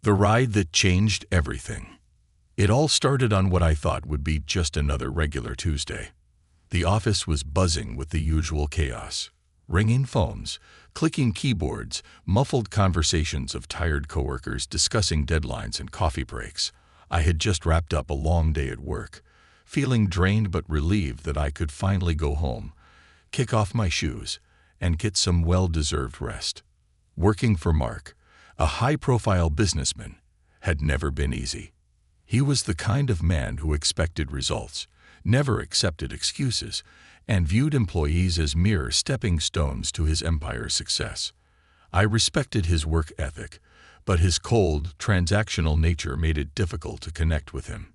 The ride that changed everything. It all started on what I thought would be just another regular Tuesday. The office was buzzing with the usual chaos. Ringing phones, clicking keyboards, muffled conversations of tired coworkers discussing deadlines and coffee breaks. I had just wrapped up a long day at work, feeling drained but relieved that I could finally go home, kick off my shoes, and get some well-deserved rest. Working for Mark, a high-profile businessman, had never been easy. He was the kind of man who expected results, never accepted excuses, and viewed employees as mere stepping stones to his empire's success. I respected his work ethic, but his cold, transactional nature made it difficult to connect with him.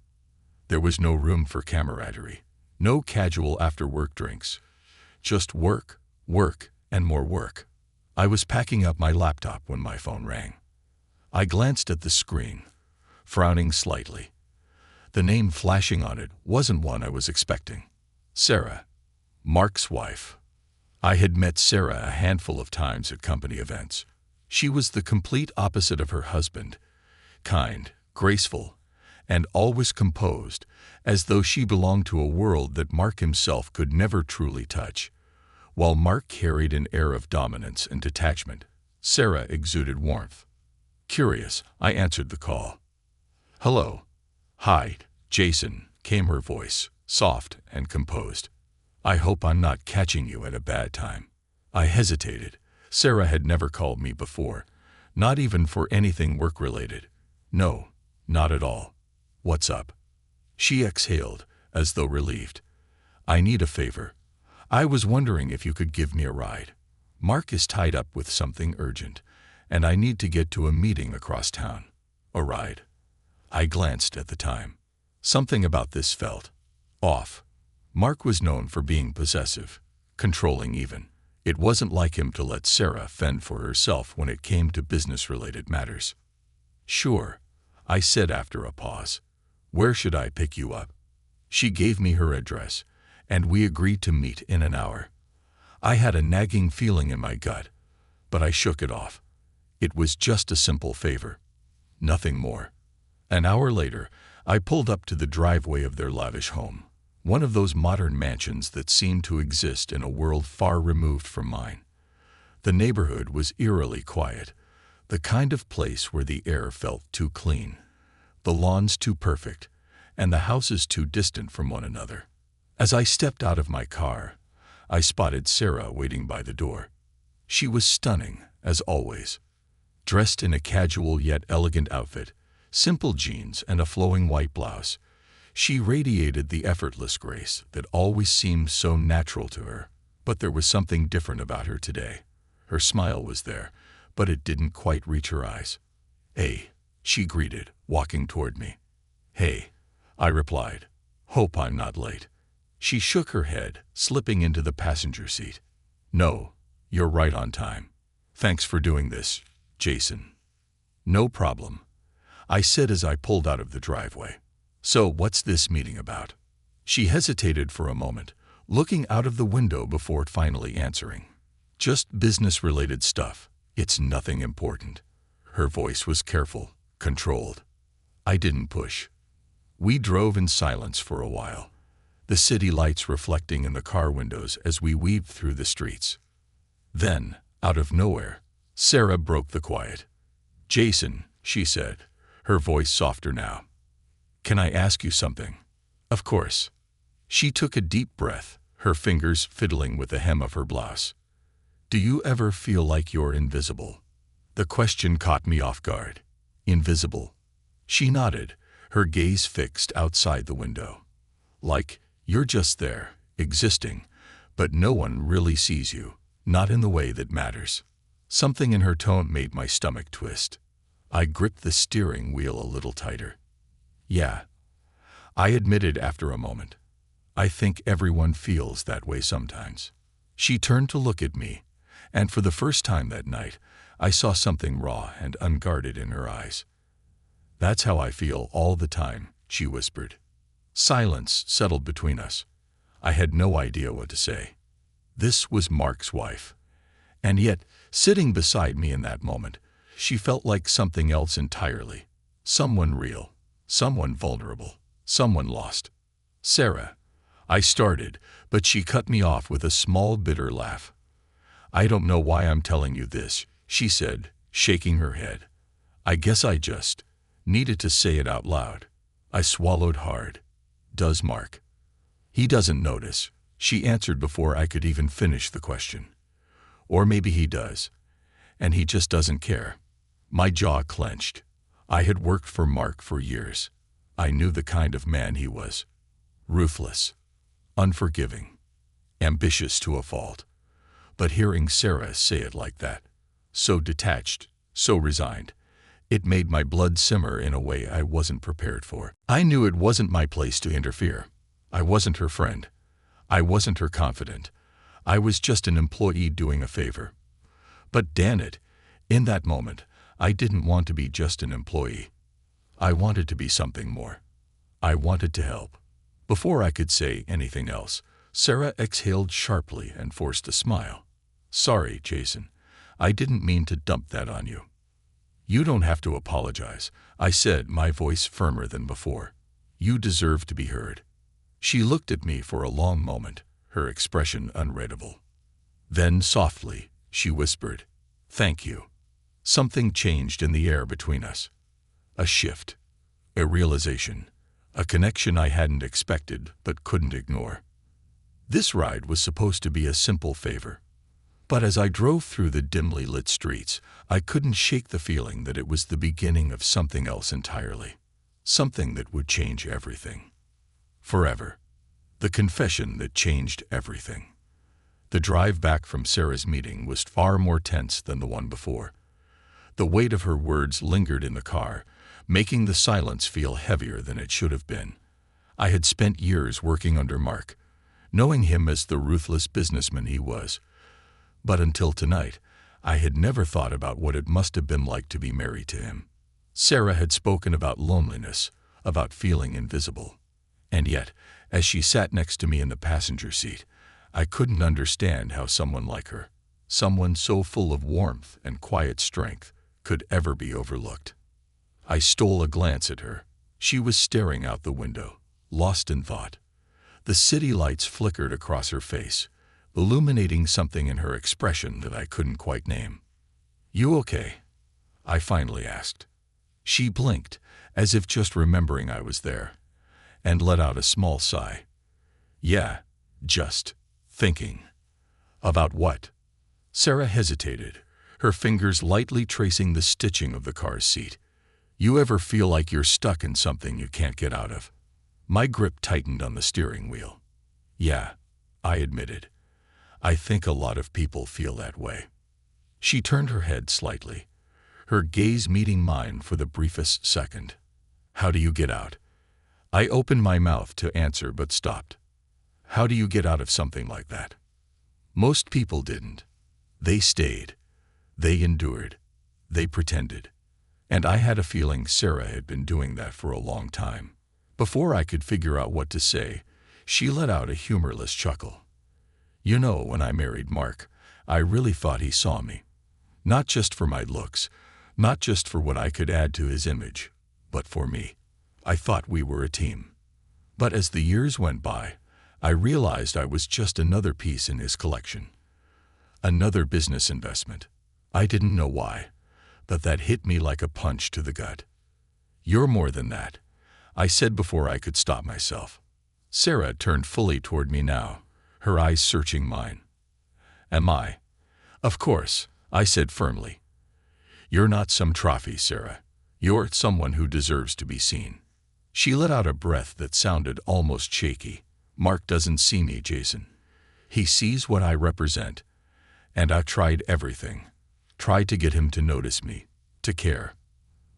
There was no room for camaraderie, no casual after-work drinks. Just work, work, and more work. I was packing up my laptop when my phone rang. I glanced at the screen, frowning slightly. The name flashing on it wasn't one I was expecting. Sarah, Mark's wife. I had met Sarah a handful of times at company events. She was the complete opposite of her husband, kind, graceful, and always composed, as though she belonged to a world that Mark himself could never truly touch. While Mark carried an air of dominance and detachment, Sarah exuded warmth. Curious, I answered the call. "Hello." "Hi, Jason," came her voice, soft and composed. "I hope I'm not catching you at a bad time." I hesitated. Sarah had never called me before, not even for anything work-related. "No, not at all. What's up?" She exhaled, as though relieved. "I need a favor. I was wondering if you could give me a ride. Mark is tied up with something urgent, and I need to get to a meeting across town." A ride. I glanced at the time. Something about this felt off. Mark was known for being possessive, controlling even. It wasn't like him to let Sarah fend for herself when it came to business-related matters. "Sure," I said after a pause. "Where should I pick you up?" She gave me her address, and we agreed to meet in an hour. I had a nagging feeling in my gut, but I shook it off. It was just a simple favor. Nothing more. An hour later, I pulled up to the driveway of their lavish home, one of those modern mansions that seemed to exist in a world far removed from mine. The neighborhood was eerily quiet, the kind of place where the air felt too clean, the lawns too perfect, and the houses too distant from one another. As I stepped out of my car, I spotted Sarah waiting by the door. She was stunning, as always. Dressed in a casual yet elegant outfit, simple jeans and a flowing white blouse, she radiated the effortless grace that always seemed so natural to her. But there was something different about her today. Her smile was there, but it didn't quite reach her eyes. "Hey," she greeted, walking toward me. "Hey," I replied. "Hope I'm not late." She shook her head, slipping into the passenger seat. "No, you're right on time. Thanks for doing this, Jason." "No problem," I said as I pulled out of the driveway. "So what's this meeting about?" She hesitated for a moment, looking out of the window before finally answering. "Just business-related stuff. It's nothing important." Her voice was careful, controlled. I didn't push. We drove in silence for a while, the city lights reflecting in the car windows as we weaved through the streets. Then, out of nowhere, Sarah broke the quiet. "Jason," she said, her voice softer now. "Can I ask you something?" "Of course." She took a deep breath, her fingers fiddling with the hem of her blouse. "Do you ever feel like you're invisible?" The question caught me off guard. "Invisible?" She nodded, her gaze fixed outside the window. "Like, you're just there, existing, but no one really sees you, not in the way that matters." Something in her tone made my stomach twist. I gripped the steering wheel a little tighter. "Yeah," I admitted after a moment. "I think everyone feels that way sometimes." She turned to look at me, and for the first time that night, I saw something raw and unguarded in her eyes. "That's how I feel all the time," she whispered. Silence settled between us. I had no idea what to say. This was Mark's wife. And yet, sitting beside me in that moment, she felt like something else entirely. Someone real, someone vulnerable, someone lost. "Sarah," I started, but she cut me off with a small, bitter laugh. "I don't know why I'm telling you this," she said, shaking her head. "I guess I just needed to say it out loud." I swallowed hard. "Does Mark?" "He doesn't notice," she answered before I could even finish the question. "Or maybe he does, and he just doesn't care." My jaw clenched. I had worked for Mark for years. I knew the kind of man he was. Ruthless, unforgiving, ambitious to a fault. But hearing Sarah say it like that, so detached, so resigned, it made my blood simmer in a way I wasn't prepared for. I knew it wasn't my place to interfere. I wasn't her friend. I wasn't her confidant. I was just an employee doing a favor. But damn it, in that moment, I didn't want to be just an employee. I wanted to be something more. I wanted to help. Before I could say anything else, Sarah exhaled sharply and forced a smile. "Sorry, Jason. I didn't mean to dump that on you." "You don't have to apologize," I said, my voice firmer than before. "You deserve to be heard." She looked at me for a long moment, her expression unreadable. Then, softly, she whispered, "Thank you." Something changed in the air between us. A shift, a realization, a connection I hadn't expected but couldn't ignore. This ride was supposed to be a simple favor. But as I drove through the dimly lit streets, I couldn't shake the feeling that it was the beginning of something else entirely. Something that would change everything. Forever. The confession that changed everything. The drive back from Sarah's meeting was far more tense than the one before. The weight of her words lingered in the car, making the silence feel heavier than it should have been. I had spent years working under Mark, knowing him as the ruthless businessman he was. But until tonight, I had never thought about what it must have been like to be married to him. Sarah had spoken about loneliness, about feeling invisible. And yet, as she sat next to me in the passenger seat, I couldn't understand how someone like her, someone so full of warmth and quiet strength, could ever be overlooked. I stole a glance at her. She was staring out the window, lost in thought. The city lights flickered across her face, illuminating something in her expression that I couldn't quite name. "You okay?" I finally asked. She blinked, as if just remembering I was there, and let out a small sigh. "Yeah, just thinking." "About what?" Sarah hesitated, her fingers lightly tracing the stitching of the car's seat. "You ever feel like you're stuck in something you can't get out of?" My grip tightened on the steering wheel. "Yeah," I admitted. "I think a lot of people feel that way." She turned her head slightly, her gaze meeting mine for the briefest second. "How do you get out?" I opened my mouth to answer but stopped. "How do you get out of something like that?" Most people didn't. They stayed. They endured. They pretended. And I had a feeling Sarah had been doing that for a long time. Before I could figure out what to say, she let out a humorless chuckle. "You know, when I married Mark, I really thought he saw me. Not just for my looks, not just for what I could add to his image, but for me. I thought we were a team. But as the years went by, I realized I was just another piece in his collection. Another business investment. I didn't know why, but that hit me like a punch to the gut. "You're more than that," I said before I could stop myself. Sarah turned fully toward me now, her eyes searching mine. "Am I?" "Of course," I said firmly. "You're not some trophy, Sarah. You're someone who deserves to be seen." She let out a breath that sounded almost shaky. "Mark doesn't see me, Jason. He sees what I represent. And I've tried everything. Tried to get him to notice me, to care.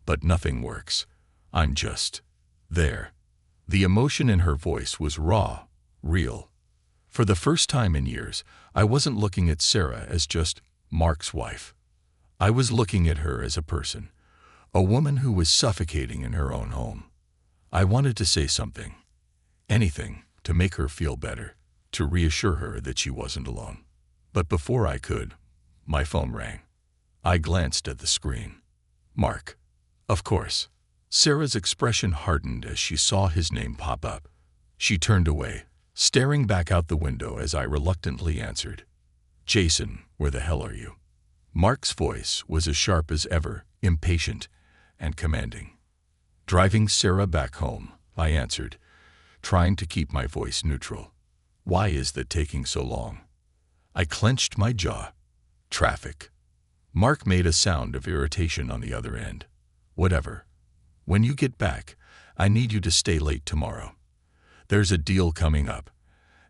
But nothing works. I'm just there." The emotion in her voice was raw, real. For the first time in years, I wasn't looking at Sarah as just Mark's wife. I was looking at her as a person, a woman who was suffocating in her own home. I wanted to say something, anything, to make her feel better, to reassure her that she wasn't alone. But before I could, my phone rang. I glanced at the screen. Mark. Of course. Sarah's expression hardened as she saw his name pop up. She turned away, staring back out the window as I reluctantly answered, Jason, where the hell are you? Mark's voice was as sharp as ever, impatient and commanding. Driving Sarah back home, I answered, trying to keep my voice neutral. Why is that taking so long? I clenched my jaw. Traffic. Mark made a sound of irritation on the other end. Whatever. When you get back, I need you to stay late tomorrow. There's a deal coming up,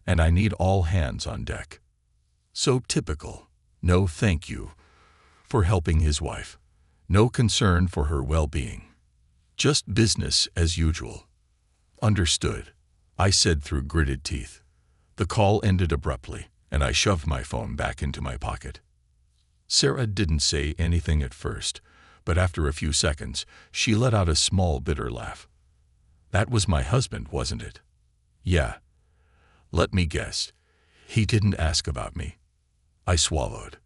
and I need all hands on deck. So typical. No thank you for helping his wife. No concern for her well-being. Just business as usual. Understood, I said through gritted teeth. The call ended abruptly, and I shoved my phone back into my pocket. Sarah didn't say anything at first, but after a few seconds, she let out a small, bitter laugh. That was my husband, wasn't it? Yeah. Let me guess. He didn't ask about me. I swallowed.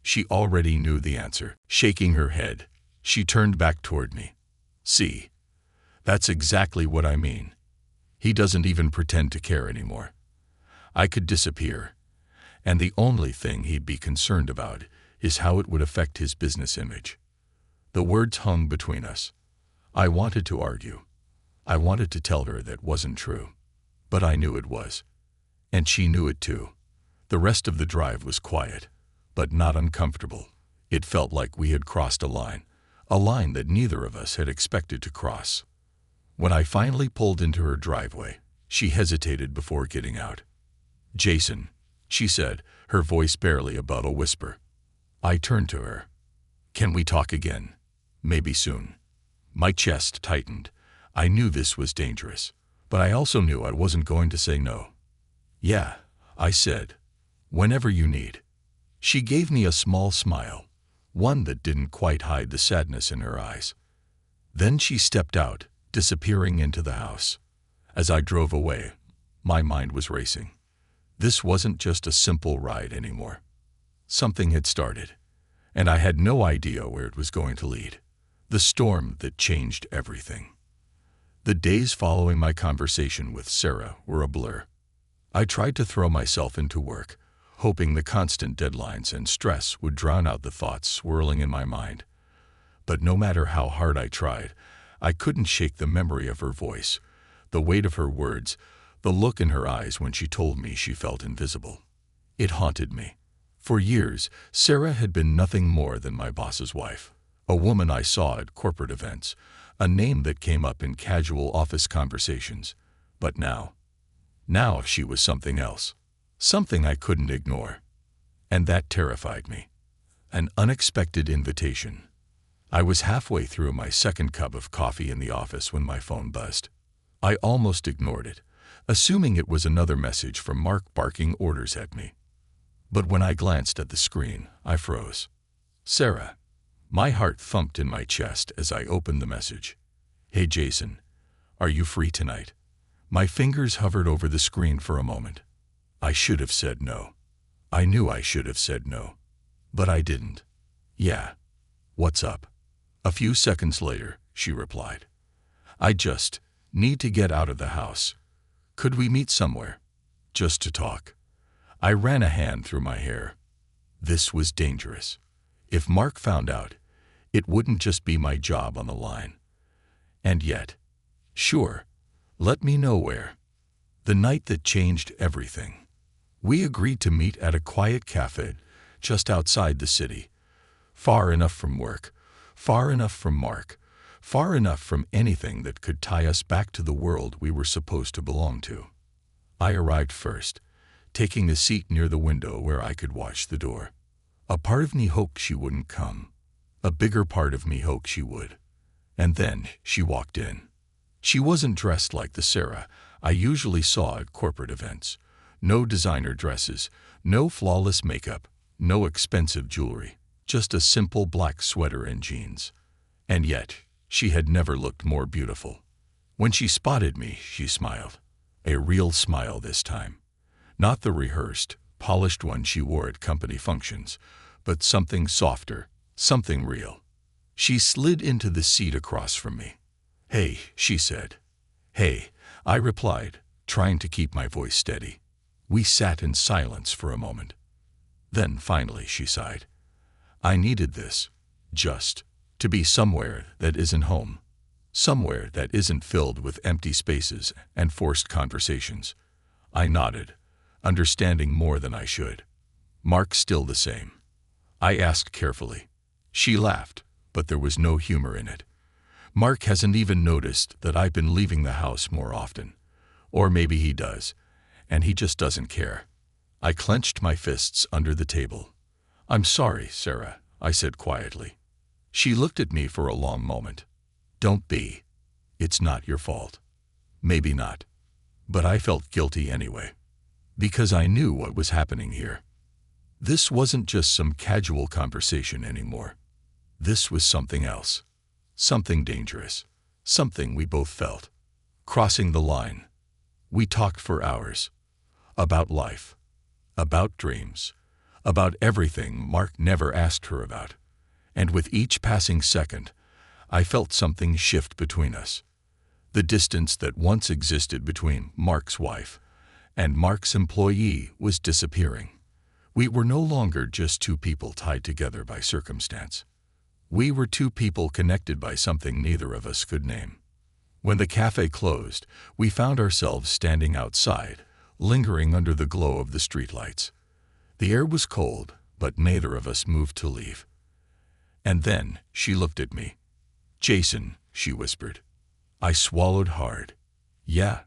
She already knew the answer. Shaking her head, she turned back toward me. See, that's exactly what I mean. He doesn't even pretend to care anymore. I could disappear, and the only thing he'd be concerned about is how it would affect his business image. The words hung between us. I wanted to argue. I wanted to tell her that wasn't true. But I knew it was. And she knew it too. The rest of the drive was quiet, but not uncomfortable. It felt like we had crossed a line that neither of us had expected to cross. When I finally pulled into her driveway, she hesitated before getting out. Jason, she said, her voice barely above a whisper. I turned to her. Can we talk again? Maybe soon. My chest tightened. I knew this was dangerous, but I also knew I wasn't going to say no. Yeah, I said. Whenever you need. She gave me a small smile, one that didn't quite hide the sadness in her eyes. Then she stepped out, disappearing into the house. As I drove away, my mind was racing. This wasn't just a simple ride anymore. Something had started, and I had no idea where it was going to lead. The storm that changed everything. The days following my conversation with Sarah were a blur. I tried to throw myself into work, hoping the constant deadlines and stress would drown out the thoughts swirling in my mind. But no matter how hard I tried, I couldn't shake the memory of her voice, the weight of her words, the look in her eyes when she told me she felt invisible. It haunted me. For years, Sarah had been nothing more than my boss's wife, a woman I saw at corporate events, a name that came up in casual office conversations. But now she was something else, something I couldn't ignore. And that terrified me. An unexpected invitation. I was halfway through my second cup of coffee in the office when my phone buzzed. I almost ignored it, assuming it was another message from Mark barking orders at me. But when I glanced at the screen, I froze. Sarah. My heart thumped in my chest as I opened the message. Hey Jason, are you free tonight? My fingers hovered over the screen for a moment. I should have said no. I knew I should have said no. But I didn't. Yeah. What's up? A few seconds later, she replied. I just need to get out of the house. Could we meet somewhere? Just to talk. I ran a hand through my hair. This was dangerous. If Mark found out, it wouldn't just be my job on the line. And yet, sure, let me know where. The night that changed everything. We agreed to meet at a quiet cafe just outside the city. Far enough from work, far enough from Mark, far enough from anything that could tie us back to the world we were supposed to belong to. I arrived first, taking a seat near the window where I could watch the door. A part of me hoped she wouldn't come. A bigger part of me hoped she would. And then she walked in. She wasn't dressed like the Sarah I usually saw at corporate events. No designer dresses, no flawless makeup, no expensive jewelry, just a simple black sweater and jeans. And yet, she had never looked more beautiful. When she spotted me, she smiled. A real smile this time. Not the rehearsed, polished one she wore at company functions, but something softer, something real. She slid into the seat across from me. "Hey," she said. "Hey," I replied, trying to keep my voice steady. We sat in silence for a moment. Then finally she sighed. "I needed this. Just to be somewhere that isn't home. Somewhere that isn't filled with empty spaces and forced conversations." I nodded, understanding more than I should. "Mark's still the same?" I asked carefully. She laughed, but there was no humor in it. "Mark hasn't even noticed that I've been leaving the house more often. Or maybe he does, and he just doesn't care." I clenched my fists under the table. "I'm sorry, Sarah," I said quietly. She looked at me for a long moment. "Don't be. It's not your fault." Maybe not. But I felt guilty anyway. Because I knew what was happening here. This wasn't just some casual conversation anymore. This was something else. Something dangerous. Something we both felt. Crossing the line. We talked for hours. About life. About dreams. About everything Mark never asked her about. And with each passing second, I felt something shift between us. The distance that once existed between Mark's wife and Mark's employee was disappearing. We were no longer just two people tied together by circumstance. We were two people connected by something neither of us could name. When the cafe closed, we found ourselves standing outside, lingering under the glow of the streetlights. The air was cold, but neither of us moved to leave. And then she looked at me. "Jason," she whispered. I swallowed hard. "Yeah."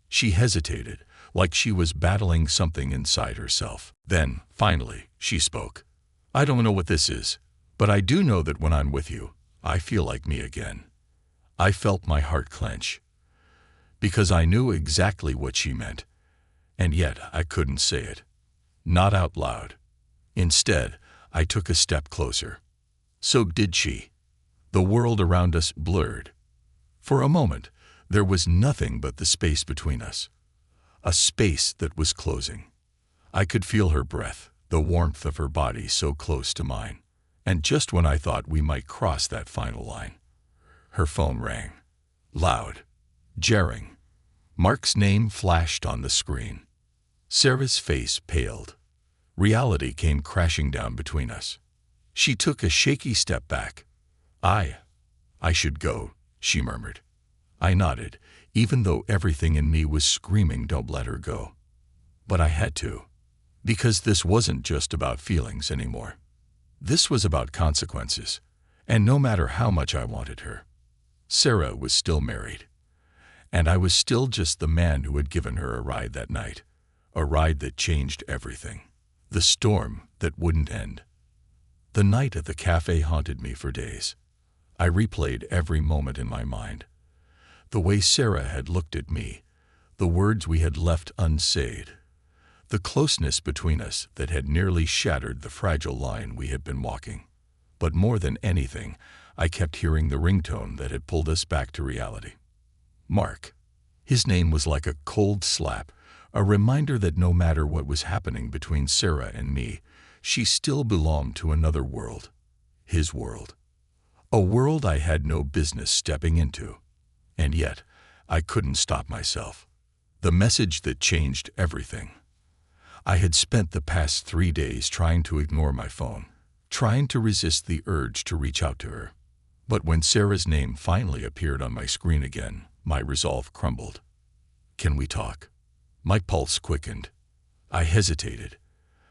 She hesitated, like she was battling something inside herself. Then, finally, she spoke. "I don't know what this is, but I do know that when I'm with you, I feel like me again." I felt my heart clench. Because I knew exactly what she meant. And yet I couldn't say it. Not out loud. Instead, I took a step closer. So did she. The world around us blurred. For a moment, there was nothing but the space between us. A space that was closing. I could feel her breath, the warmth of her body so close to mine. And just when I thought we might cross that final line, her phone rang. Loud. Jarring. Mark's name flashed on the screen. Sarah's face paled. Reality came crashing down between us. She took a shaky step back. I should go," she murmured. I nodded, even though everything in me was screaming, "Don't let her go." But I had to. Because this wasn't just about feelings anymore. This was about consequences. And no matter how much I wanted her, Sarah was still married. And I was still just the man who had given her a ride that night. A ride that changed everything. The storm that wouldn't end. The night at the cafe haunted me for days. I replayed every moment in my mind. The way Sarah had looked at me, the words we had left unsaid, the closeness between us that had nearly shattered the fragile line we had been walking. But more than anything, I kept hearing the ringtone that had pulled us back to reality. Mark. His name was like a cold slap, a reminder that no matter what was happening between Sarah and me, she still belonged to another world. His world. A world I had no business stepping into. And yet, I couldn't stop myself. The message that changed everything. I had spent the past 3 days trying to ignore my phone, trying to resist the urge to reach out to her. But when Sarah's name finally appeared on my screen again, my resolve crumbled. "Can we talk?" My pulse quickened. I hesitated.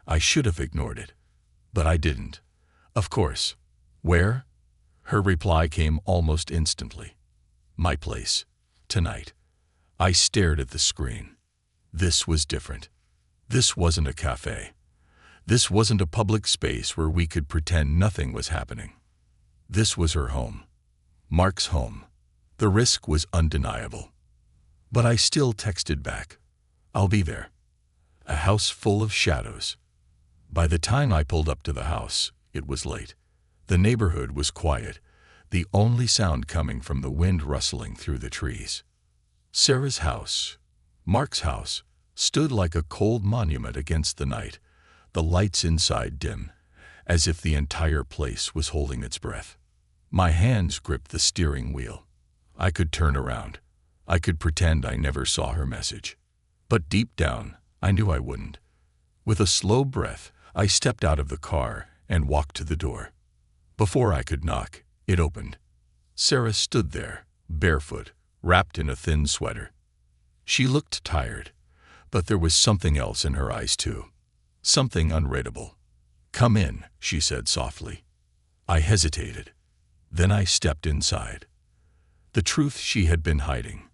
I should have ignored it. But I didn't. "Of course." "Where?" Her reply came almost instantly. "My place. Tonight." I stared at the screen. This was different. This wasn't a cafe. This wasn't a public space where we could pretend nothing was happening. This was her home. Mark's home. The risk was undeniable. But I still texted back. "I'll be there." A house full of shadows. By the time I pulled up to the house, it was late. The neighborhood was quiet, the only sound coming from the wind rustling through the trees. Sarah's house, Mark's house, stood like a cold monument against the night, the lights inside dim, as if the entire place was holding its breath. My hands gripped the steering wheel. I could turn around. I could pretend I never saw her message. But deep down, I knew I wouldn't. With a slow breath, I stepped out of the car and walked to the door. Before I could knock, it opened. Sarah stood there, barefoot, wrapped in a thin sweater. She looked tired, but there was something else in her eyes too. Something unreadable. "Come in," she said softly. I hesitated. Then I stepped inside. The truth she had been hiding.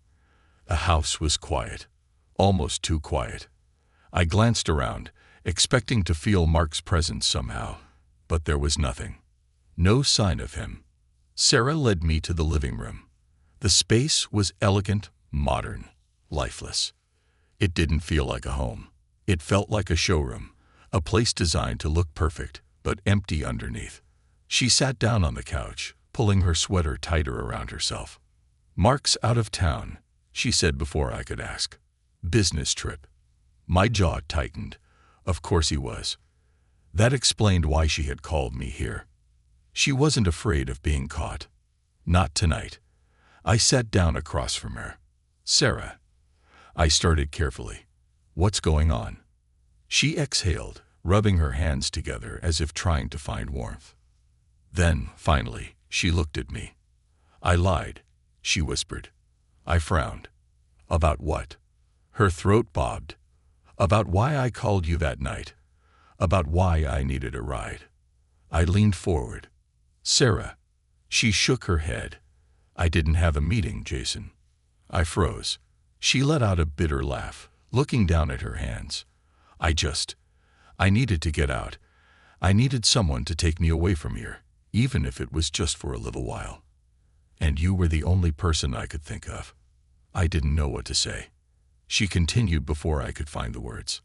The house was quiet, almost too quiet. I glanced around, expecting to feel Mark's presence somehow, but there was nothing. No sign of him. Sarah led me to the living room. The space was elegant, modern, lifeless. It didn't feel like a home. It felt like a showroom, a place designed to look perfect, but empty underneath. She sat down on the couch, pulling her sweater tighter around herself. "Mark's out of town," she said before I could ask. "Business trip." My jaw tightened. Of course he was. That explained why she had called me here. She wasn't afraid of being caught. Not tonight. I sat down across from her. "Sarah," I started carefully, "what's going on?" She exhaled, rubbing her hands together as if trying to find warmth. Then, finally, she looked at me. "I lied," she whispered. I frowned. "About what?" Her throat bobbed. "About why I called you that night. About why I needed a ride." I leaned forward. "Sarah." She shook her head. "I didn't have a meeting, Jason." I froze. She let out a bitter laugh, looking down at her hands. I needed to get out. I needed someone to take me away from here, even if it was just for a little while. And you were the only person I could think of." I didn't know what to say. She continued before I could find the words.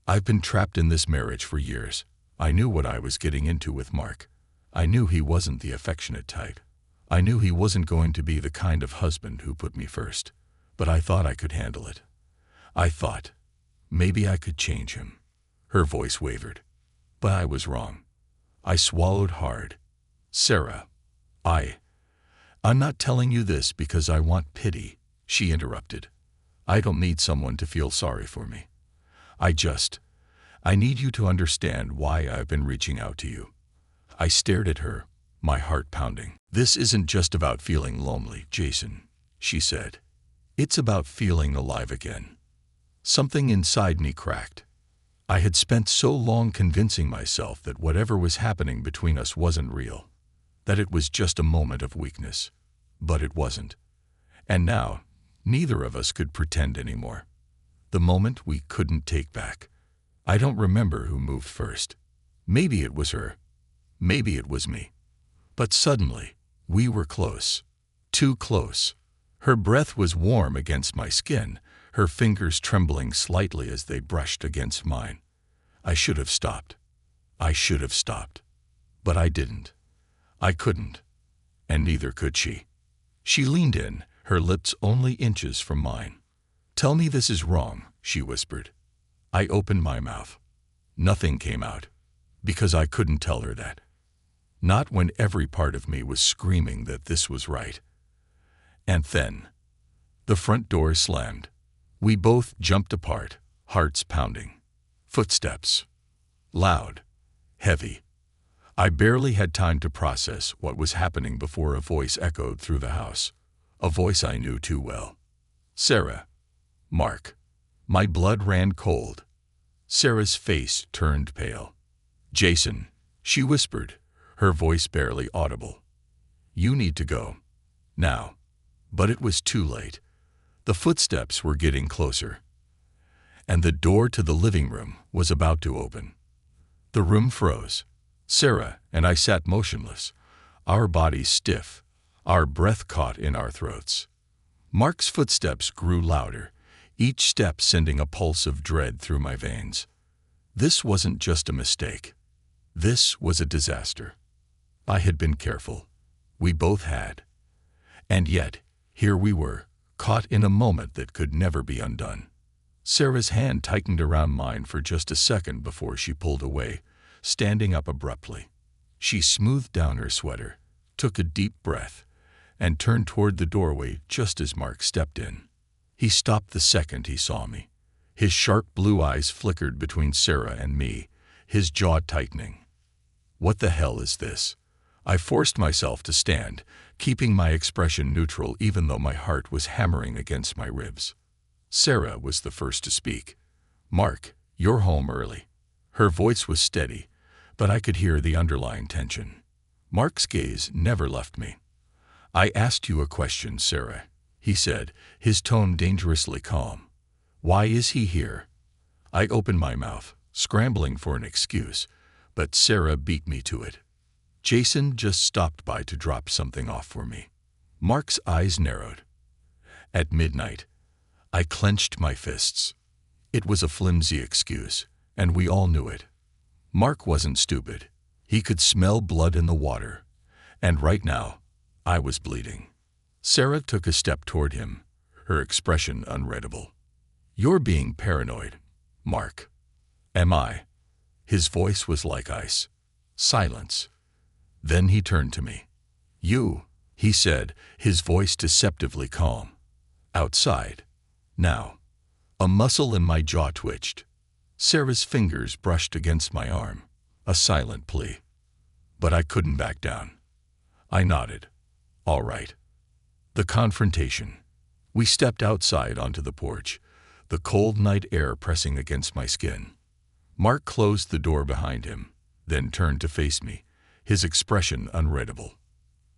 "I've been trapped in this marriage for years. I knew what I was getting into with Mark. I knew he wasn't the affectionate type. I knew he wasn't going to be the kind of husband who put me first. But I thought I could handle it. I thought maybe I could change him." Her voice wavered. But I was wrong. I swallowed hard. "Sarah, I'm not telling you this because I want pity," she interrupted. "I don't need someone to feel sorry for me. I need you to understand why I've been reaching out to you." I stared at her, my heart pounding. "This isn't just about feeling lonely, Jason," she said. "It's about feeling alive again." Something inside me cracked. I had spent so long convincing myself that whatever was happening between us wasn't real, that it was just a moment of weakness. But it wasn't. And now, neither of us could pretend anymore. The moment we couldn't take back. I don't remember who moved first. Maybe it was her. Maybe it was me. But suddenly, we were close. Too close. Her breath was warm against my skin, her fingers trembling slightly as they brushed against mine. I should have stopped. But I didn't. I couldn't. And neither could she. She leaned in, her lips only inches from mine. "Tell me this is wrong," she whispered. I opened my mouth. Nothing came out, because I couldn't tell her that. Not when every part of me was screaming that this was right. And then, the front door slammed. We both jumped apart, hearts pounding. Footsteps. Loud. Heavy. I barely had time to process what was happening before a voice echoed through the house. A voice I knew too well. "Sarah." "Mark." My blood ran cold. Sarah's face turned pale. "Jason," she whispered, her voice barely audible. "You need to go. Now." But it was too late. The footsteps were getting closer. And the door to the living room was about to open. The room froze. Sarah and I sat motionless, our bodies stiff, our breath caught in our throats. Mark's footsteps grew louder, each step sending a pulse of dread through my veins. This wasn't just a mistake. This was a disaster. I had been careful. We both had. And yet, here we were, caught in a moment that could never be undone. Sarah's hand tightened around mine for just a second before she pulled away, standing up abruptly. She smoothed down her sweater, took a deep breath, and turned toward the doorway just as Mark stepped in. He stopped the second he saw me. His sharp blue eyes flickered between Sarah and me, his jaw tightening. "What the hell is this?" I forced myself to stand, keeping my expression neutral even though my heart was hammering against my ribs. Sarah was the first to speak. "Mark, you're home early." Her voice was steady, but I could hear the underlying tension. Mark's gaze never left me. "I asked you a question, Sarah," he said, his tone dangerously calm. "Why is he here?" I opened my mouth, scrambling for an excuse, but Sarah beat me to it. "Jason just stopped by to drop something off for me." Mark's eyes narrowed. At midnight, I clenched my fists. It was a flimsy excuse, and we all knew it. Mark wasn't stupid. He could smell blood in the water, and right now, I was bleeding. Sarah took a step toward him, her expression unreadable. "You're being paranoid, Mark." "Am I?" His voice was like ice. Silence. Then he turned to me. "You," he said, his voice deceptively calm. "Outside. Now." A muscle in my jaw twitched. Sarah's fingers brushed against my arm, a silent plea. But I couldn't back down. I nodded. "All right." The confrontation. We stepped outside onto the porch, the cold night air pressing against my skin. Mark closed the door behind him, then turned to face me, his expression unreadable.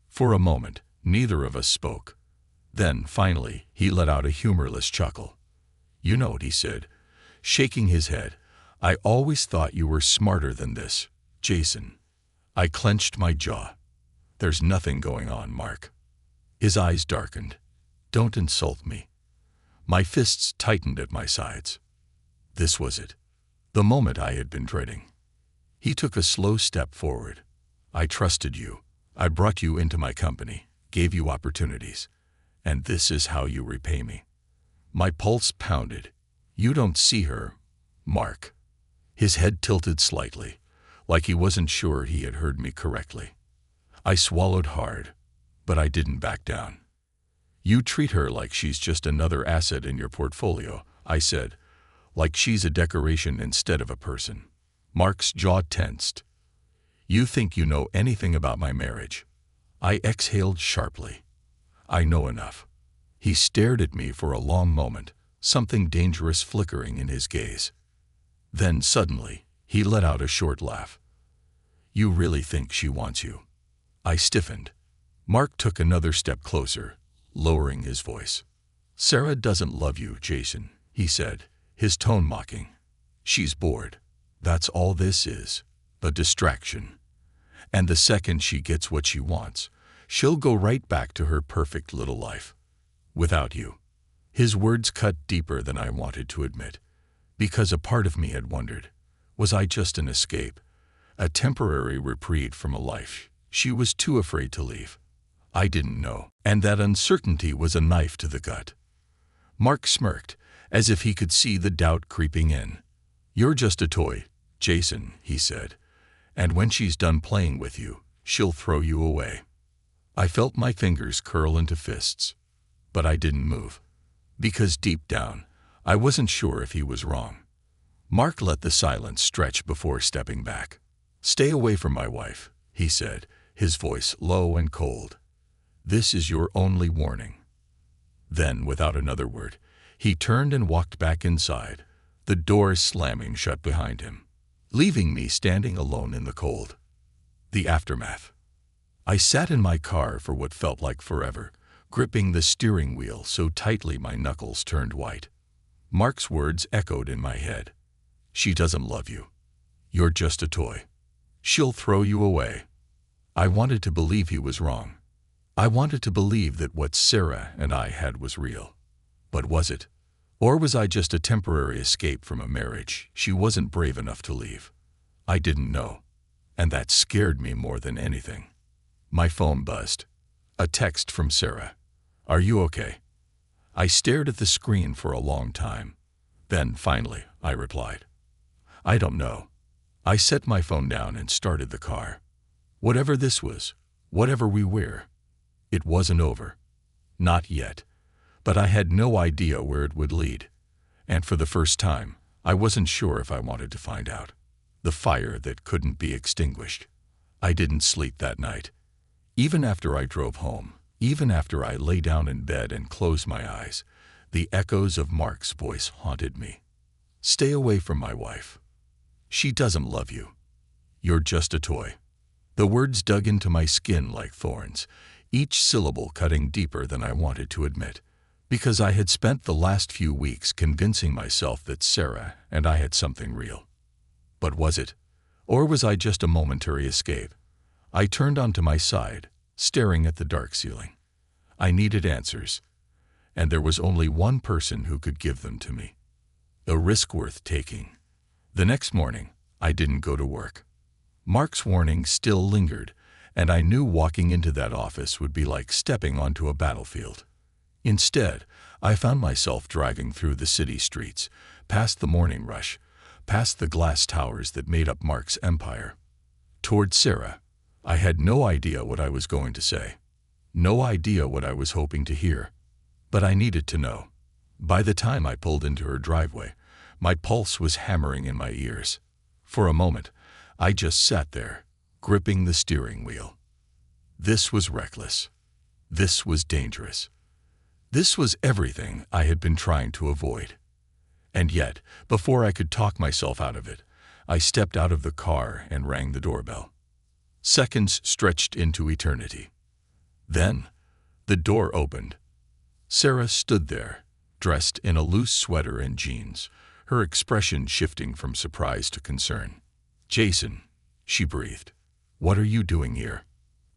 For a moment, neither of us spoke. Then, finally, he let out a humorless chuckle. "You know," he said, shaking his head, "I always thought you were smarter than this, Jason." I clenched my jaw. "There's nothing going on, Mark." His eyes darkened. "Don't insult me." My fists tightened at my sides. This was it. The moment I had been dreading. He took a slow step forward. "I trusted you. I brought you into my company, gave you opportunities. And this is how you repay me." My pulse pounded. "You don't see her, Mark." His head tilted slightly, like he wasn't sure he had heard me correctly. I swallowed hard, but I didn't back down. "You treat her like she's just another asset in your portfolio," I said, "like she's a decoration instead of a person." Mark's jaw tensed. "You think you know anything about my marriage?" I exhaled sharply. "I know enough." He stared at me for a long moment, something dangerous flickering in his gaze. Then suddenly, he let out a short laugh. "You really think she wants you?" I stiffened. Mark took another step closer, lowering his voice. "Sarah doesn't love you, Jason," he said, his tone mocking. "She's bored. That's all this is, a distraction. And the second she gets what she wants, she'll go right back to her perfect little life. Without you." His words cut deeper than I wanted to admit, because a part of me had wondered, was I just an escape, a temporary reprieve from a life she was too afraid to leave? I didn't know, and that uncertainty was a knife to the gut. Mark smirked, as if he could see the doubt creeping in. "You're just a toy, Jason," he said, "and when she's done playing with you, she'll throw you away." I felt my fingers curl into fists, but I didn't move, because deep down, I wasn't sure if he was wrong. Mark let the silence stretch before stepping back. "Stay away from my wife," he said, his voice low and cold. "This is your only warning." Then, without another word, he turned and walked back inside, the door slamming shut behind him, leaving me standing alone in the cold. The aftermath. I sat in my car for what felt like forever, gripping the steering wheel so tightly my knuckles turned white. Mark's words echoed in my head. "She doesn't love you. You're just a toy. She'll throw you away." I wanted to believe he was wrong. I wanted to believe that what Sarah and I had was real. But was it? Or was I just a temporary escape from a marriage she wasn't brave enough to leave? I didn't know. And that scared me more than anything. My phone buzzed. A text from Sarah. "Are you okay?" I stared at the screen for a long time. Then, finally, I replied. "I don't know." I set my phone down and started the car. Whatever this was, Whatever we were, it wasn't over. Not yet. But I had no idea where it would lead. And for the first time, I wasn't sure if I wanted to find out. The fire that couldn't be extinguished. I didn't sleep that night. Even after I drove home, even after I lay down in bed and closed my eyes, the echoes of Mark's voice haunted me. Stay away from my wife. She doesn't love you. You're just a toy. The words dug into my skin like thorns, each syllable cutting deeper than I wanted to admit, because I had spent the last few weeks convincing myself that Sarah and I had something real. But was it? Or was I just a momentary escape? I turned onto my side, staring at the dark ceiling. I needed answers, and there was only one person who could give them to me. A risk worth taking. The next morning, I didn't go to work. Mark's warning still lingered, and I knew walking into that office would be like stepping onto a battlefield. Instead, I found myself driving through the city streets, past the morning rush, past the glass towers that made up Mark's empire. Toward Sarah, I had no idea what I was going to say. No idea what I was hoping to hear. But I needed to know. By the time I pulled into her driveway, my pulse was hammering in my ears. For a moment, I just sat there, gripping the steering wheel. This was reckless. This was dangerous. This was everything I had been trying to avoid. And yet, before I could talk myself out of it, I stepped out of the car and rang the doorbell. Seconds stretched into eternity. Then, the door opened. Sarah stood there, dressed in a loose sweater and jeans, her expression shifting from surprise to concern. "Jason," she breathed. "What are you doing here?"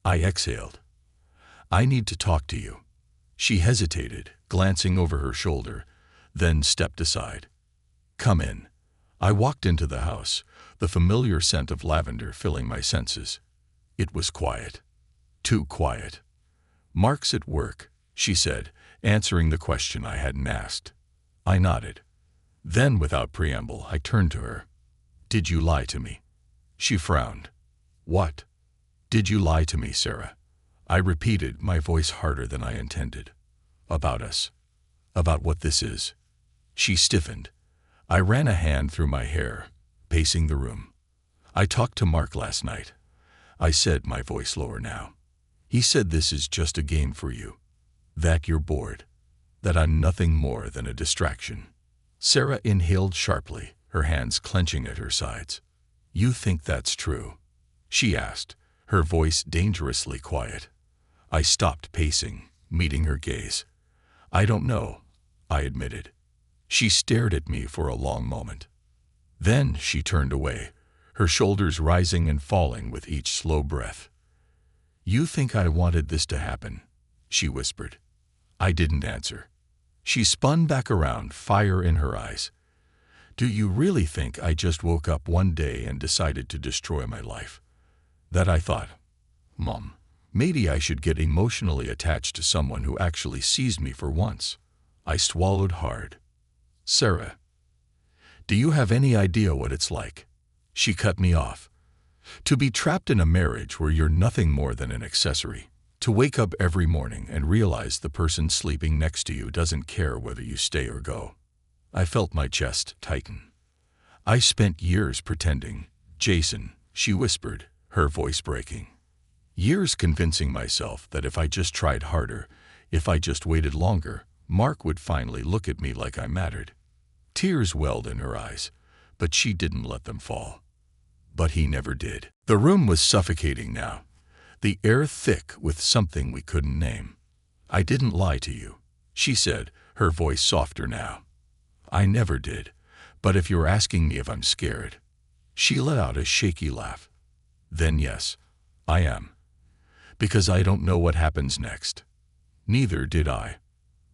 I exhaled. "I need to talk to you." She hesitated, glancing over her shoulder, then stepped aside. "Come in." I walked into the house, the familiar scent of lavender filling my senses. It was quiet. Too quiet. "Mark's at work," she said, answering the question I hadn't asked. I nodded. Then, without preamble, I turned to her. "Did you lie to me?" She frowned. "What?" "Did you lie to me, Sarah?" I repeated, my voice harder than I intended. "About us. About what this is." She stiffened. I ran a hand through my hair, pacing the room. "I talked to Mark last night," I said, my voice lower now. "He said this is just a game for you. That you're bored. That I'm nothing more than a distraction." Sarah inhaled sharply, her hands clenching at her sides. "You think that's true?" she asked, her voice dangerously quiet. I stopped pacing, meeting her gaze. "I don't know," I admitted. She stared at me for a long moment. Then she turned away, her shoulders rising and falling with each slow breath. "You think I wanted this to happen?" she whispered. I didn't answer. She spun back around, fire in her eyes. "Do you really think I just woke up one day and decided to destroy my life? That I thought, Mom, maybe I should get emotionally attached to someone who actually sees me for once?" I swallowed hard. "Sarah, do you have any idea what it's like?" She cut me off. "To be trapped in a marriage where you're nothing more than an accessory. To wake up every morning and realize the person sleeping next to you doesn't care whether you stay or go." I felt my chest tighten. "I spent years pretending, Jason," she whispered, her voice breaking. "Years convincing myself that if I just tried harder, if I just waited longer, Mark would finally look at me like I mattered." Tears welled in her eyes, but she didn't let them fall. But he never did. The room was suffocating now, the air thick with something we couldn't name. "I didn't lie to you," she said, her voice softer now. "I never did. But if you're asking me if I'm scared..." She let out a shaky laugh. "Then yes, I am. Because I don't know what happens next." Neither did I.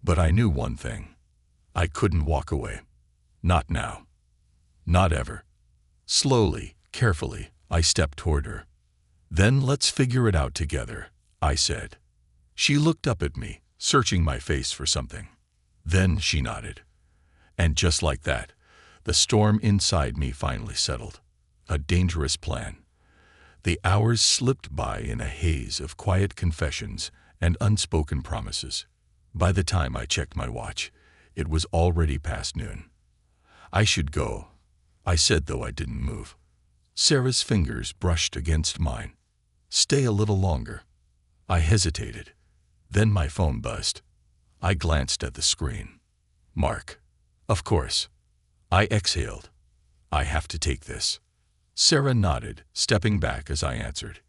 But I knew one thing. I couldn't walk away. Not now. Not ever. Slowly, carefully, I stepped toward her. "Then let's figure it out together," I said. She looked up at me, searching my face for something. Then she nodded. And just like that, the storm inside me finally settled. A dangerous plan. The hours slipped by in a haze of quiet confessions and unspoken promises. By the time I checked my watch, it was already past noon. I should go, I said, though I didn't move. Sarah's fingers brushed against mine. Stay a little longer. I hesitated. Then my phone buzzed. I glanced at the screen. Mark. Of course. I exhaled. I have to take this. Sarah nodded, stepping back as I answered.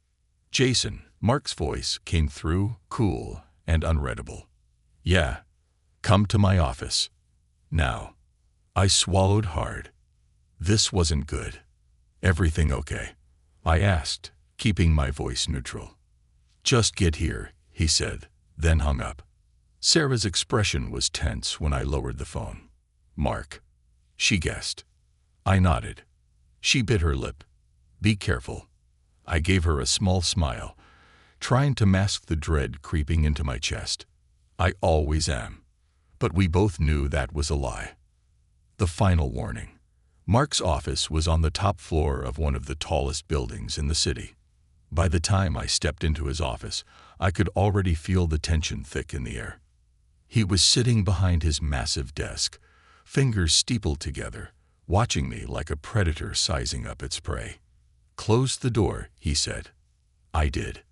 Jason. Mark's voice came through, cool and unreadable. Yeah. Come to my office. Now. I swallowed hard. This wasn't good. Everything okay? I asked, keeping my voice neutral. Just get here, he said, then hung up. Sarah's expression was tense when I lowered the phone. Mark. She guessed. I nodded. She bit her lip. Be careful. I gave her a small smile, trying to mask the dread creeping into my chest. I always am. But we both knew that was a lie. The final warning. Mark's office was on the top floor of one of the tallest buildings in the city. By the time I stepped into his office, I could already feel the tension thick in the air. He was sitting behind his massive desk, fingers steepled together, watching me like a predator sizing up its prey. Close the door, he said. I did.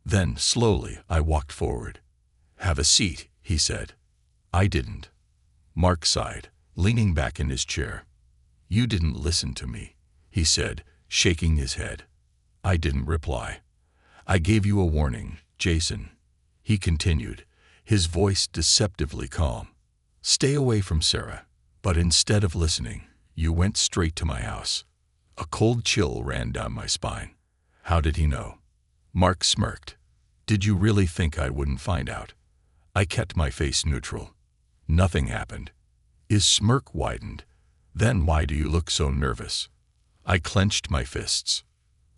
Then, slowly, I walked forward. Have a seat, he said. I didn't. Mark sighed, leaning back in his chair. You didn't listen to me, he said, shaking his head. I didn't reply. I gave you a warning, Jason. He continued, his voice deceptively calm. Stay away from Sarah. But instead of listening, you went straight to my house. A cold chill ran down my spine. How did he know? Mark smirked. Did you really think I wouldn't find out? I kept my face neutral. Nothing happened. His smirk widened. Then why do you look so nervous? I clenched my fists.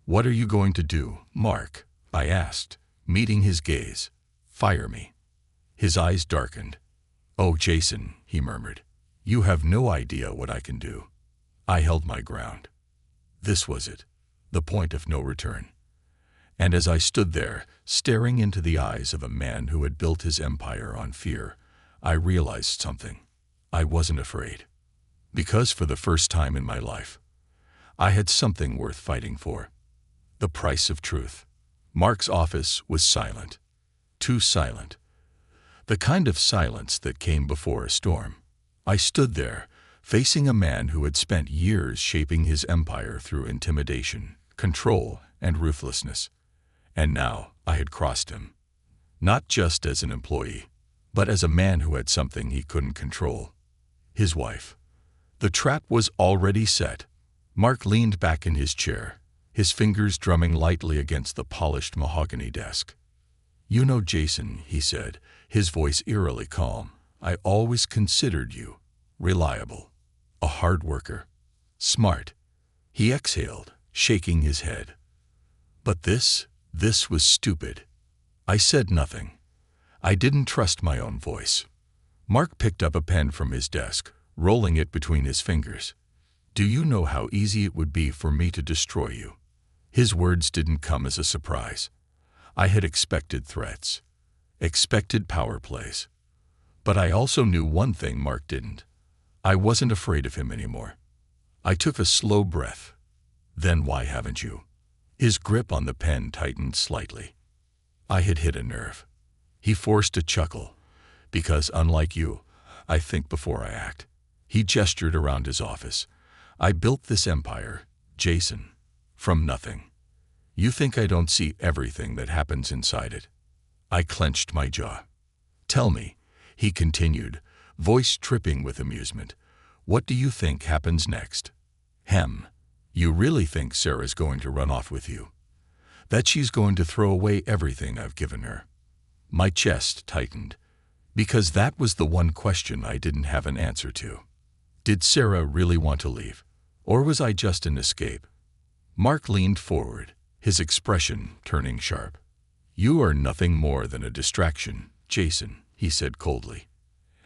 What are you going to do, Mark? I asked, meeting his gaze. Fire me. His eyes darkened. Oh, Jason, he murmured. You have no idea what I can do. I held my ground. This was it, the point of no return. And as I stood there, staring into the eyes of a man who had built his empire on fear, I realized something. I wasn't afraid. Because for the first time in my life, I had something worth fighting for. The price of truth. Mark's office was silent. Too silent. The kind of silence that came before a storm. I stood there, facing a man who had spent years shaping his empire through intimidation, control, and ruthlessness. And now I had crossed him. Not just as an employee, but as a man who had something he couldn't control. His wife. The trap was already set. Mark leaned back in his chair, his fingers drumming lightly against the polished mahogany desk. You know, Jason, he said, his voice eerily calm, I always considered you reliable, a hard worker, smart. He exhaled, shaking his head. But this was stupid. I said nothing. I didn't trust my own voice. Mark picked up a pen from his desk, rolling it between his fingers. Do you know how easy it would be for me to destroy you? His words didn't come as a surprise. I had expected threats, expected power plays. But I also knew one thing Mark didn't. I wasn't afraid of him anymore. I took a slow breath. Then why haven't you? His grip on the pen tightened slightly. I had hit a nerve. He forced a chuckle. Because unlike you, I think before I act. He gestured around his office. I built this empire, Jason, from nothing. You think I don't see everything that happens inside it? I clenched my jaw. Tell me, he continued, voice tripping with amusement, what do you think happens next? You really think Sarah's going to run off with you? That she's going to throw away everything I've given her? My chest tightened, because that was the one question I didn't have an answer to. Did Sarah really want to leave, or was I just an escape? Mark leaned forward, his expression turning sharp. You are nothing more than a distraction, Jason, he said coldly.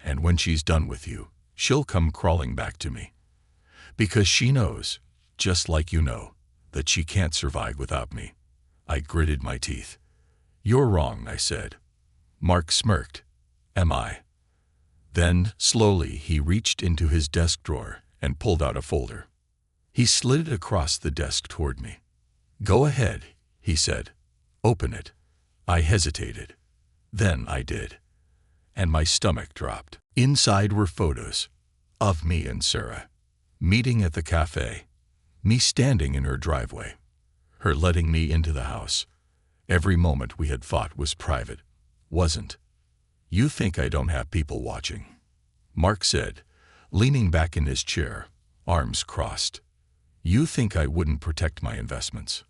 And when she's done with you, she'll come crawling back to me. Because she knows, just like you know, that she can't survive without me. I gritted my teeth. "You're wrong," I said. Mark smirked. "Am I?" Then, slowly, he reached into his desk drawer and pulled out a folder. He slid it across the desk toward me. "Go ahead," he said. "Open it." I hesitated. Then I did. And my stomach dropped. Inside were photos of me and Sarah, meeting at the cafe, me standing in her driveway, her letting me into the house. Every moment we had fought was private, wasn't. "You think I don't have people watching?" Mark said, leaning back in his chair, arms crossed. "You think I wouldn't protect my investments?"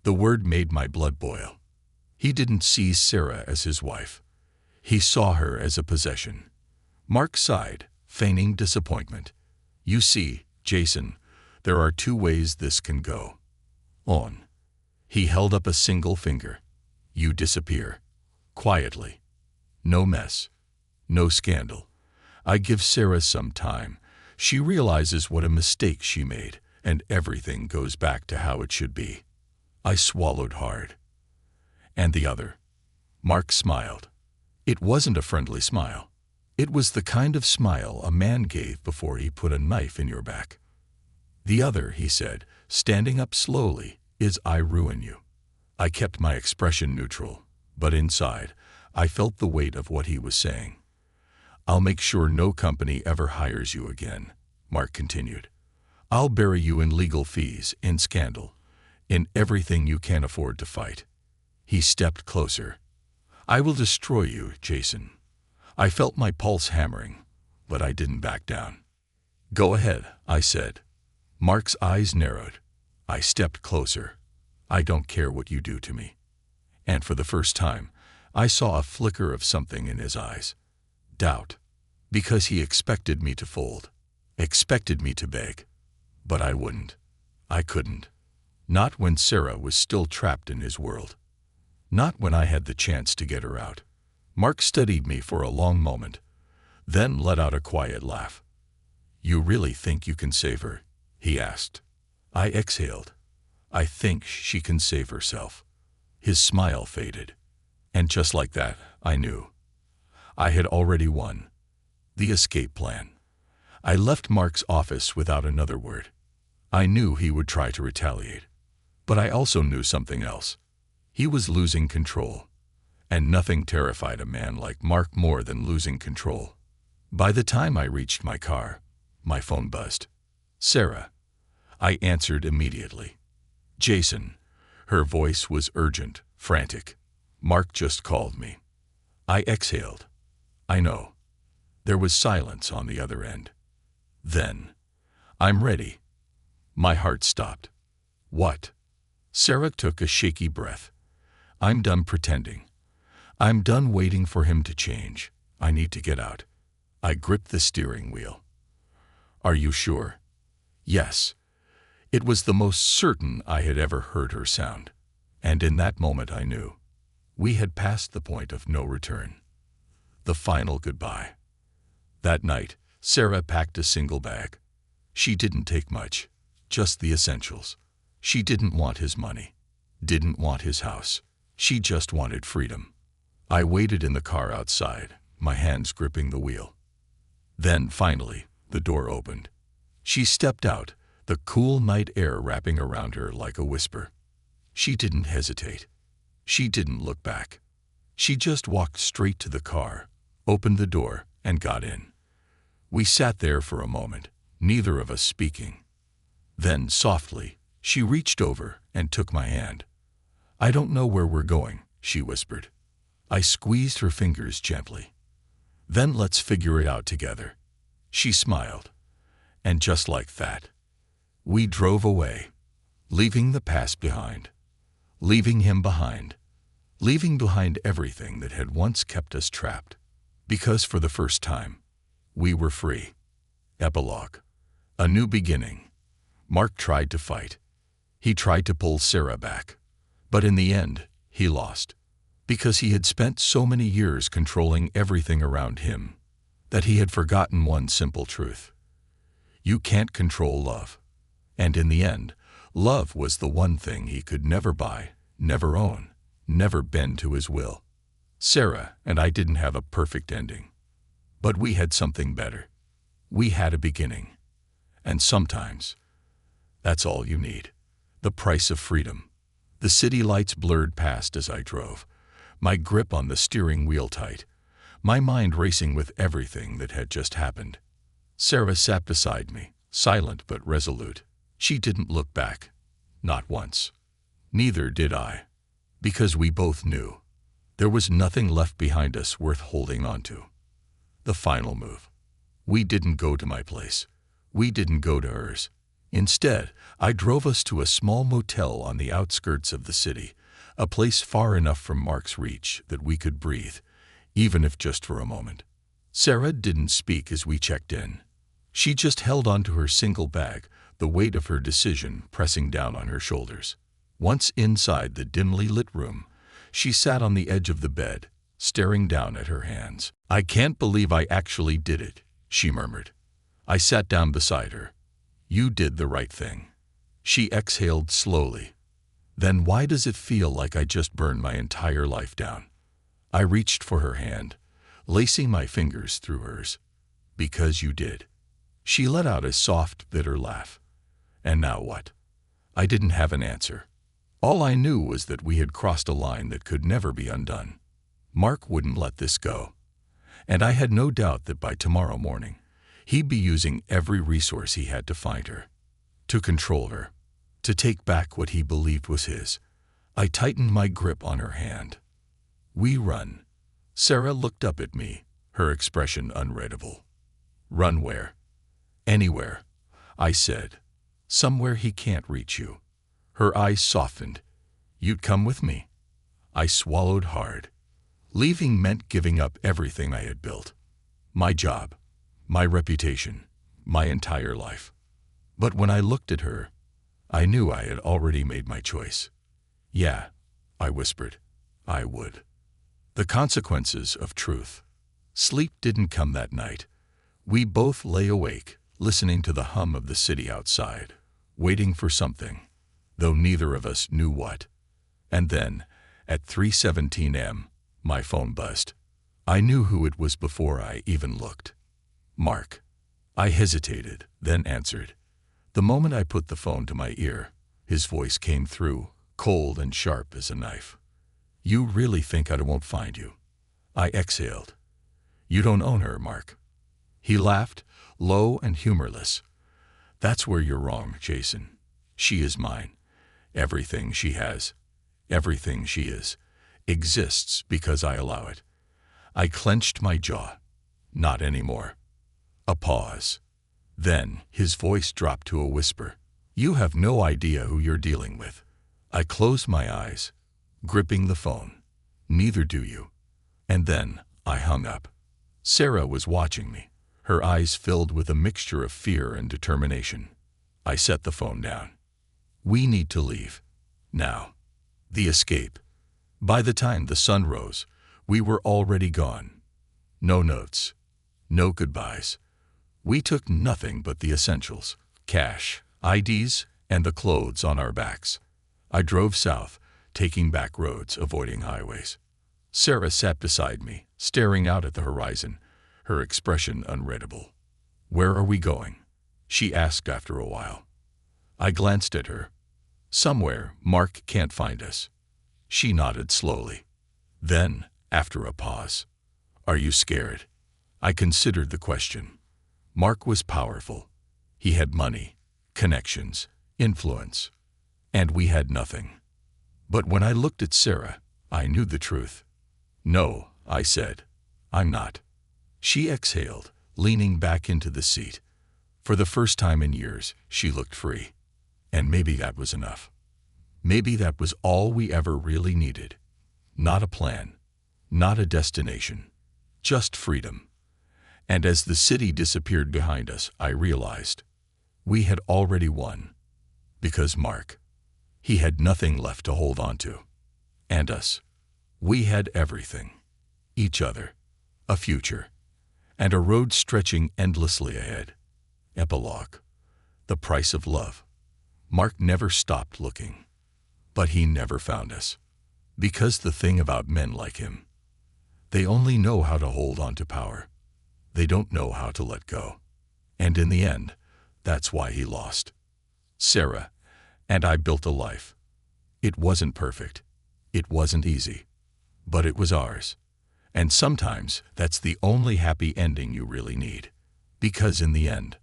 The word made my blood boil. He didn't see Sarah as his wife. He saw her as a possession. Mark sighed, feigning disappointment. "You see, Jason, there are two ways this can go. On." He held up a single finger. "You disappear. Quietly. No mess. No scandal. I give Sarah some time. She realizes what a mistake she made, and everything goes back to how it should be." I swallowed hard. "And the other?" Mark smiled. It wasn't a friendly smile. It was the kind of smile a man gave before he put a knife in your back. "The other," he said, standing up slowly, "is I ruin you." I kept my expression neutral, but inside, I felt the weight of what he was saying. "I'll make sure no company ever hires you again," Mark continued. "I'll bury you in legal fees, in scandal, in everything you can't afford to fight." He stepped closer. "I will destroy you, Jason." I felt my pulse hammering, but I didn't back down. "Go ahead," I said. Mark's eyes narrowed. I stepped closer. "I don't care what you do to me." And for the first time, I saw a flicker of something in his eyes. Doubt. Because he expected me to fold. Expected me to beg. But I wouldn't. I couldn't. Not when Sarah was still trapped in his world. Not when I had the chance to get her out. Mark studied me for a long moment, then let out a quiet laugh. "You really think you can save her?" he asked. I exhaled. "I think she can save herself." His smile faded. And just like that, I knew. I had already won. The escape plan. I left Mark's office without another word. I knew he would try to retaliate. But I also knew something else. He was losing control. And nothing terrified a man like Mark more than losing control. By the time I reached my car, my phone buzzed. "Sarah." I answered immediately. "Jason." Her voice was urgent, frantic. "Mark just called me." I exhaled. "I know." There was silence on the other end. Then, "I'm ready." My heart stopped. "What?" Sarah took a shaky breath. "I'm done pretending. I'm done waiting for him to change. I need to get out." I gripped the steering wheel. "Are you sure?" "Yes." It was the most certain I had ever heard her sound. And in that moment I knew. We had passed the point of no return. The final goodbye. That night, Sarah packed a single bag. She didn't take much, just the essentials. She didn't want his money, didn't want his house. She just wanted freedom. I waited in the car outside, my hands gripping the wheel. Then, finally, the door opened. She stepped out, the cool night air wrapping around her like a whisper. She didn't hesitate. She didn't look back. She just walked straight to the car, opened the door, and got in. We sat there for a moment, neither of us speaking. Then, softly, she reached over and took my hand. "I don't know where we're going," she whispered. I squeezed her fingers gently. "Then let's figure it out together." She smiled. And just like that, we drove away, leaving the past behind, leaving him behind, leaving behind everything that had once kept us trapped. Because for the first time, we were free. Epilogue. A new beginning. Mark tried to fight. He tried to pull Sarah back. But in the end, he lost. Because he had spent so many years controlling everything around him that he had forgotten one simple truth. You can't control love. And in the end, love was the one thing he could never buy, never own, never bend to his will. Sarah and I didn't have a perfect ending, but we had something better. We had a beginning. And sometimes, that's all you need. The price of freedom. The city lights blurred past as I drove, my grip on the steering wheel tight, my mind racing with everything that had just happened. Sarah sat beside me, silent but resolute. She didn't look back. Not once. Neither did I. Because we both knew. There was nothing left behind us worth holding on to. The final move. We didn't go to my place. We didn't go to hers. Instead, I drove us to a small motel on the outskirts of the city, a place far enough from Mark's reach that we could breathe, even if just for a moment. Sarah didn't speak as we checked in. She just held onto her single bag, the weight of her decision pressing down on her shoulders. Once inside the dimly lit room, she sat on the edge of the bed, staring down at her hands. "I can't believe I actually did it," she murmured. I sat down beside her. "You did the right thing." She exhaled slowly. "Then why does it feel like I just burned my entire life down?" I reached for her hand, lacing my fingers through hers. "Because you did." She let out a soft, bitter laugh. And now what? I didn't have an answer. All I knew was that we had crossed a line that could never be undone. Mark wouldn't let this go. And I had no doubt that by tomorrow morning, he'd be using every resource he had to find her, to control her, to take back what he believed was his. I tightened my grip on her hand. "We run." Sarah looked up at me, her expression unreadable. "Run where?" "Anywhere," I said. "Somewhere he can't reach you." Her eyes softened. "You'd come with me?" I swallowed hard. Leaving meant giving up everything I had built. My job, my reputation, my entire life. But when I looked at her, I knew I had already made my choice. "Yeah," I whispered, "I would." The consequences of truth. Sleep didn't come that night. We both lay awake, listening to the hum of the city outside, waiting for something, though neither of us knew what. And then, at 3:17 a.m., my phone buzzed. I knew who it was before I even looked. Mark. I hesitated, then answered. The moment I put the phone to my ear, his voice came through, cold and sharp as a knife. "You really think I won't find you?" I exhaled. "You don't own her, Mark." He laughed, low and humorless. "That's where you're wrong, Jason. She is mine. Everything she has, everything she is, exists because I allow it." I clenched my jaw. "Not anymore." A pause. Then his voice dropped to a whisper. "You have no idea who you're dealing with." I closed my eyes, gripping the phone. "Neither do you." And then I hung up. Sarah was watching me, her eyes filled with a mixture of fear and determination. I set the phone down. "We need to leave. Now." The escape. By the time the sun rose, we were already gone. No notes. No goodbyes. We took nothing but the essentials: cash, IDs, and the clothes on our backs. I drove south, taking back roads, avoiding highways. Sarah sat beside me, staring out at the horizon, her expression unreadable. "Where are we going?" she asked after a while. I glanced at her. "Somewhere Mark can't find us." She nodded slowly. Then, after a pause, "Are you scared?" I considered the question. Mark was powerful. He had money, connections, influence. And we had nothing. But when I looked at Sarah, I knew the truth. "No," I said, "I'm not." She exhaled, leaning back into the seat. For the first time in years, she looked free. And maybe that was enough. Maybe that was all we ever really needed. Not a plan, not a destination, just freedom. And as the city disappeared behind us, I realized we had already won. Because Mark, he had nothing left to hold on to. And us, we had everything. Each other, a future, and a road stretching endlessly ahead. Epilogue. The price of love. Mark never stopped looking. But he never found us. Because the thing about men like him, they only know how to hold on to power. They don't know how to let go. And in the end, that's why he lost. Sarah and I built a life. It wasn't perfect. It wasn't easy. But it was ours. And sometimes that's the only happy ending you really need. Because in the end,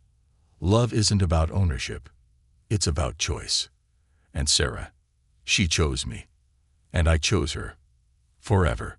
love isn't about ownership. It's about choice. And Sarah, she chose me. And I chose her. Forever.